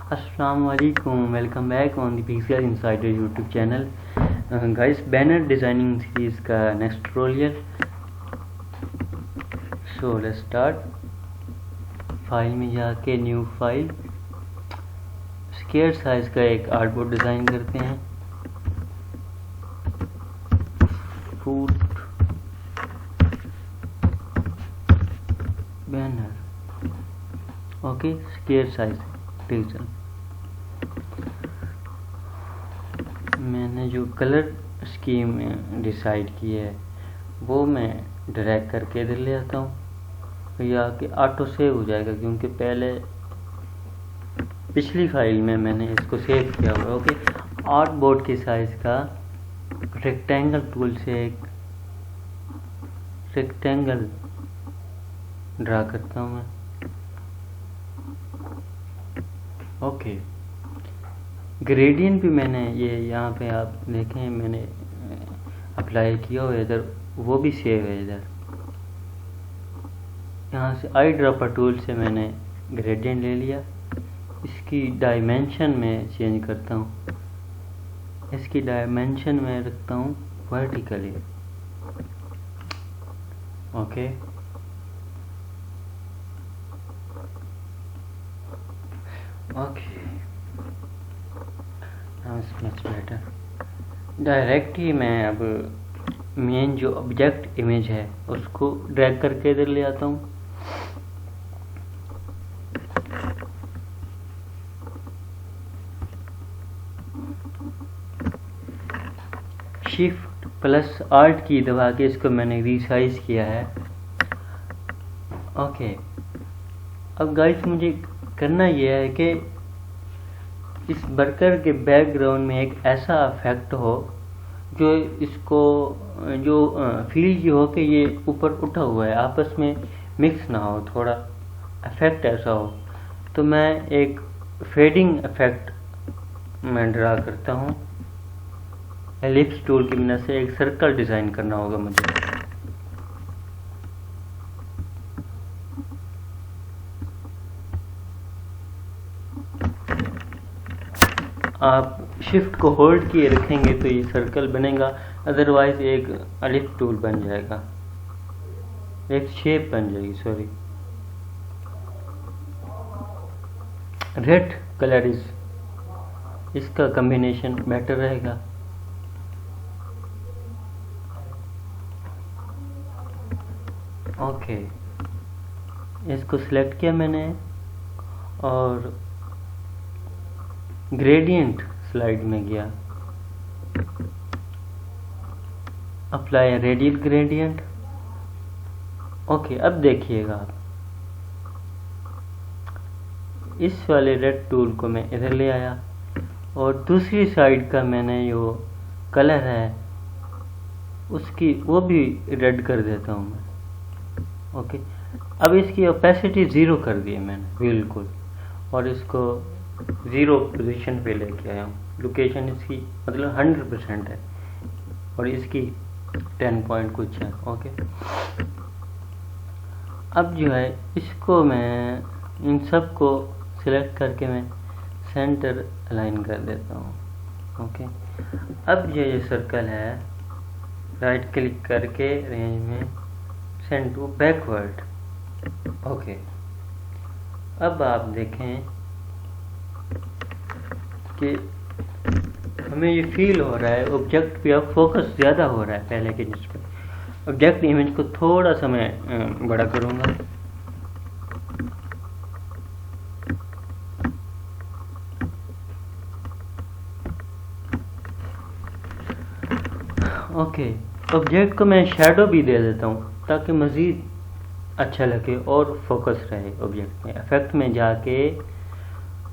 अस्सलाम वालेकुम, welcome back on the pixel insider YouTube channel. Guys, banner designing series का next tutorial. So let's start. File में जाके new file, square size का एक artboard design करते हैं। Foot banner, okay, square size digital. मैंने जो कलर स्कीम डिसाइड की है वो मैं ड्रैग करके इधर ले आता हूँ, या कि ऑटो सेव हो जाएगा क्योंकि पहले पिछली फाइल में मैंने इसको सेव किया हुआ है। ओके, आर्ट बोर्ड के साइज का रेक्टेंगल टूल से एक रेक्टेंगल ड्रा करता हूँ मैं। ओके, ग्रेडियंट भी मैंने ये यहाँ पे आप देखें मैंने अप्लाई किया हुआ है इधर, वो भी सेव है इधर। यहाँ से आई ड्रॉपर टूल से मैंने ग्रेडियंट ले लिया। इसकी डायमेंशन में चेंज करता हूँ, इसकी डायमेंशन में रखता हूँ vertically. Okay, okay, much better. Direct ही मैं अब मेन जो ऑब्जेक्ट इमेज है उसको ड्रैग करके इधर ले आता हूँ। शिफ्ट प्लस आल्ट की दबा के इसको मैंने रीसाइज किया है। ओके, अब गाइस मुझे करना यह है कि इस बर्गर के बैकग्राउंड में एक ऐसा इफेक्ट हो जो इसको जो फील ये हो कि ये ऊपर उठा हुआ है, आपस में मिक्स ना हो, थोड़ा इफेक्ट ऐसा हो। तो मैं एक फेडिंग इफेक्ट मैं ड्रा करता हूँ। एलिप्स टूल की मदद से एक सर्कल डिज़ाइन करना होगा मुझे। आप शिफ्ट को होल्ड किए रखेंगे तो ये सर्कल बनेगा, अदरवाइज एक एलिप्स टूल बन जाएगा, एक शेप बन जाएगी। सॉरी, रेड कलर इसका कॉम्बिनेशन बेटर रहेगा। ओके, इसको सिलेक्ट किया मैंने और ग्रेडियंट स्लाइड में गया, अप्लाई रेडियल ग्रेडियंट। ओके, अब देखिएगा आप, इस वाले रेड टूल को मैं इधर ले आया और दूसरी साइड का मैंने जो कलर है उसकी वो भी रेड कर देता हूँ मैं। ओके, अब इसकी ओपेसिटी 0 कर दी है मैंने बिल्कुल, और इसको 0 पोजीशन पे लेके आया हूँ। लोकेशन इसकी मतलब 100% है और इसकी 10 पॉइंट कुछ है। ओके, अब जो है इसको मैं इन सब को सिलेक्ट करके मैं सेंटर अलाइन कर देता हूँ। ओके, अब ये सर्कल है, राइट क्लिक करके रेंज में सेंड टू बैकवर्ड। ओके, अब आप देखें कि हमें ये फील हो रहा है ऑब्जेक्ट पे अब फोकस ज़्यादा हो रहा है पहले के निस्बत। ऑब्जेक्ट इमेज को थोड़ा सा मैं बड़ा करूँगा। ओके, ऑब्जेक्ट को मैं शेडो भी दे देता हूँ ताकि मज़ीद अच्छा लगे और फोकस रहे ऑब्जेक्ट में। इफेक्ट में जाके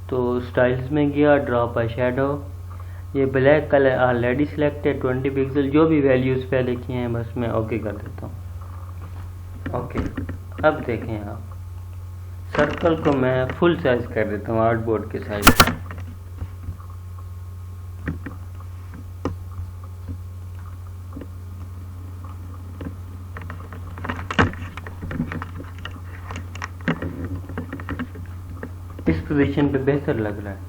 तो स्टाइल्स में गया, ड्रॉप अ शेडो, ये black colour already selected 20 pixel, जो भी वैल्यूज़ पहले किए हैं बस मैं ओके कर देता हूँ। ओके, अब देखें आप, सर्कल को मैं फुल साइज कर देता हूँ आर्टबोर्ड के साइज का। इस पोजीशन पे बेहतर लग रहा है।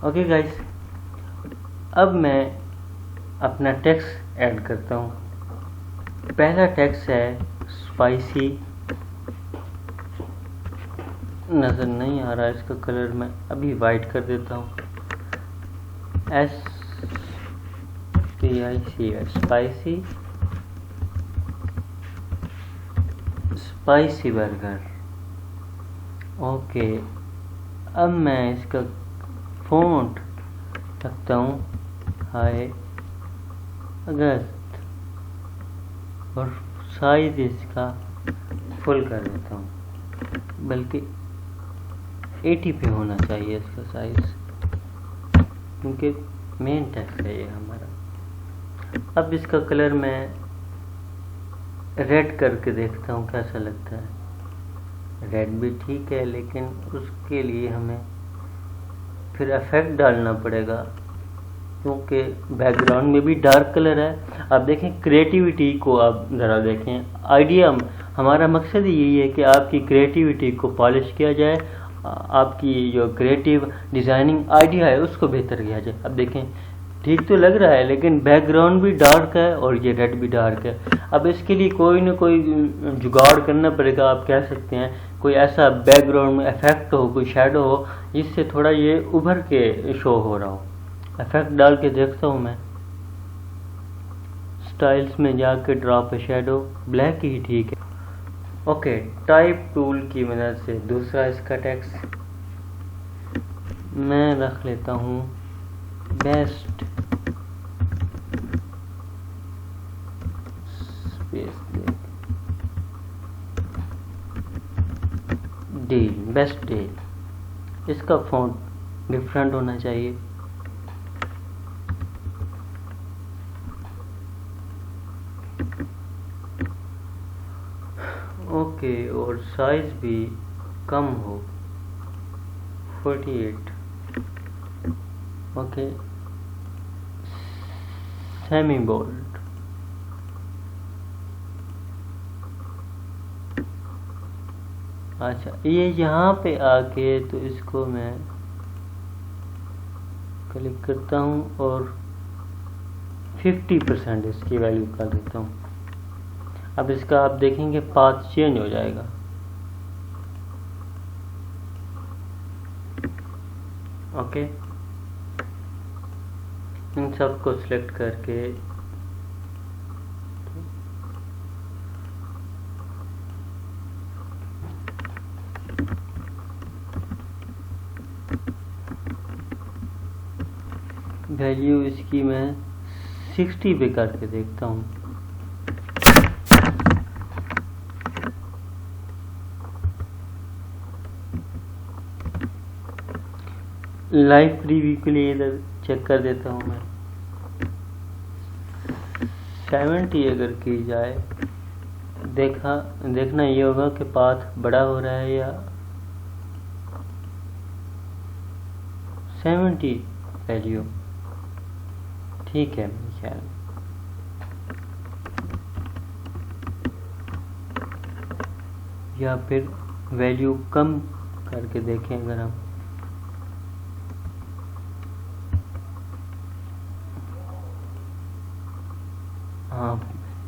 ओके गाइस, अब मैं अपना टेक्स्ट ऐड करता हूँ। पहला टेक्स्ट है स्पाइसी, नज़र नहीं आ रहा इसका कलर, मैं अभी वाइट कर देता हूँ। SPIC spicy, spicy burger. Okay, अब मैं इसका फ़ॉन्ट रखता हूँ हाय अगस्त और साइज इसका फुल कर देता हूँ, बल्कि 80 पे होना चाहिए इसका साइज, क्योंकि मेन टेक्स्ट है ये हमारा। अब इसका कलर मैं रेड करके देखता हूँ कैसा लगता है। रेड भी ठीक है, लेकिन उसके लिए हमें फिर इफेक्ट डालना पड़ेगा, क्योंकि बैकग्राउंड में भी डार्क कलर है। आप देखें क्रिएटिविटी को, आप ज़रा देखें। आइडिया, हमारा मकसद यही है कि आपकी क्रिएटिविटी को पॉलिश किया जाए, आपकी जो क्रिएटिव डिज़ाइनिंग आइडिया है उसको बेहतर किया जाए। अब देखें ठीक तो लग रहा है, लेकिन बैकग्राउंड भी डार्क है और ये रेड भी डार्क है। अब इसके लिए कोई ना कोई जुगाड़ करना पड़ेगा। आप कह सकते हैं कोई ऐसा बैकग्राउंड में इफेक्ट हो, कोई शेडो हो, जिससे थोड़ा ये उभर के शो हो रहा हो। इफेक्ट डाल के देखता हूँ मैं, स्टाइल्स में जाके ड्रॉप शेडो, ब्लैक ही ठीक है। ओके, टाइप टूल की मदद से दूसरा इसका टेक्स्ट मैं रख लेता हूँ बेस्ट डील, बेस्ट डील। इसका फॉन्ट डिफरेंट होना चाहिए। ओके, और साइज भी कम हो, 48। Okay, semi bold. अच्छा, ये यहाँ पे आके तो इसको मैं क्लिक करता हूँ और 50% इसकी वैल्यू कर देता हूँ। अब इसका आप देखेंगे पाथ चेंज हो जाएगा। ओके, इन सबको सिलेक्ट करके वैल्यू इसकी मैं 60 पे करके देखता हूँ। लाइव प्रीव्यू के लिए इधर चेक कर देता हूँ मैं। 70 अगर की जाए, देखना ये होगा कि पाथ बड़ा हो रहा है या 70 वैल्यू ठीक है मेरे ख्याल। या फिर वैल्यू कम करके देखें अगर हम, हाँ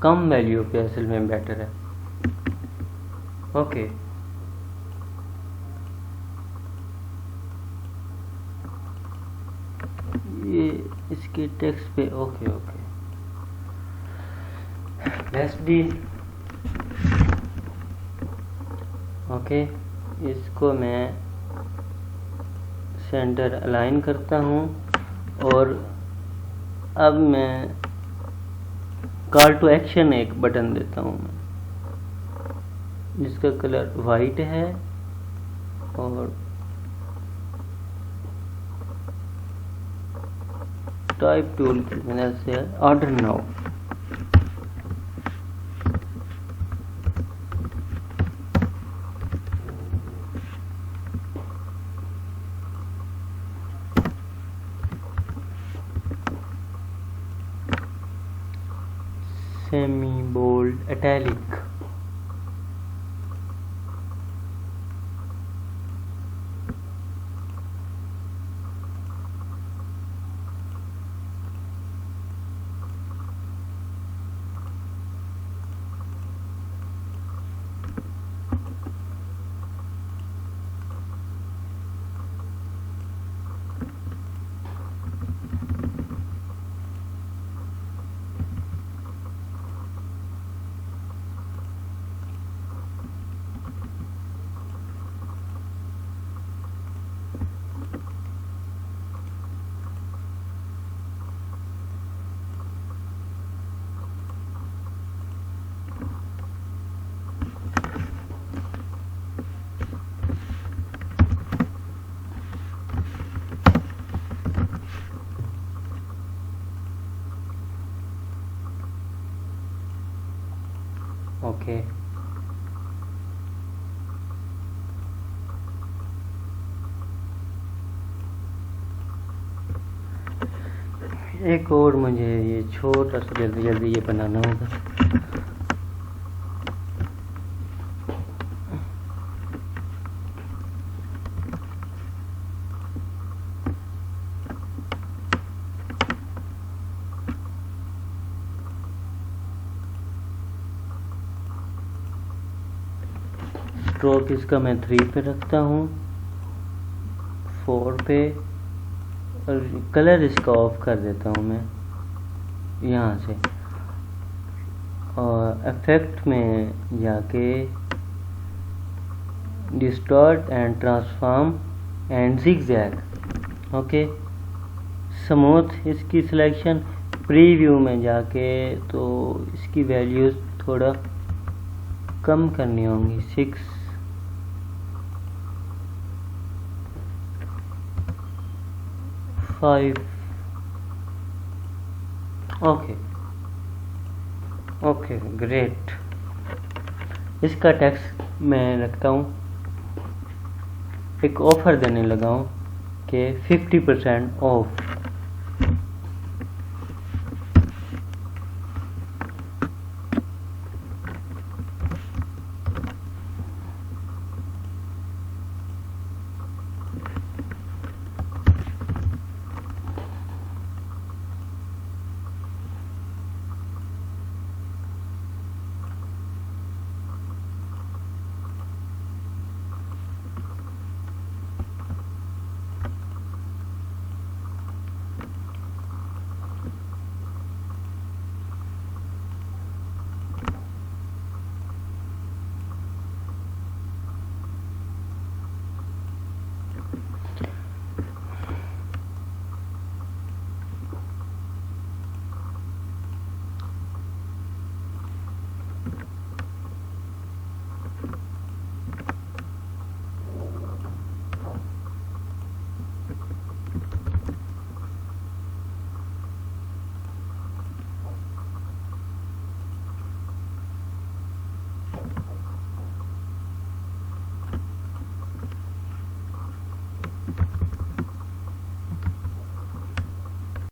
कम वैल्यू पे असल में बेटर है। ओके, ये इसके टेक्स्ट पे ओके बेस्ट डील। ओके, इसको मैं सेंटर अलाइन करता हूँ और अब मैं कॉल टू एक्शन एक बटन देता हूँ मैं, जिसका कलर वाइट है और टाइप टूल की मदद से order now. Semi bold italic. Okay, एक और मुझे ये छोटा सा जल्दी जल्दी ये बनाना होगा। स्ट्रोक इसका मैं 3 पे रखता हूँ, 4 पे, और कलर इसका ऑफ कर देता हूँ मैं यहाँ से, और इफेक्ट में जाके distort and transform and zigzag, okay. Smooth इसकी सिलेक्शन, प्रीव्यू में जाके तो इसकी वैल्यूज थोड़ा कम करनी होंगी, 6, 5, ओके ओके ग्रेट। इसका टेक्स्ट मैं रखता हूँ, एक ऑफर देने लगा हूँ कि 50% ऑफ।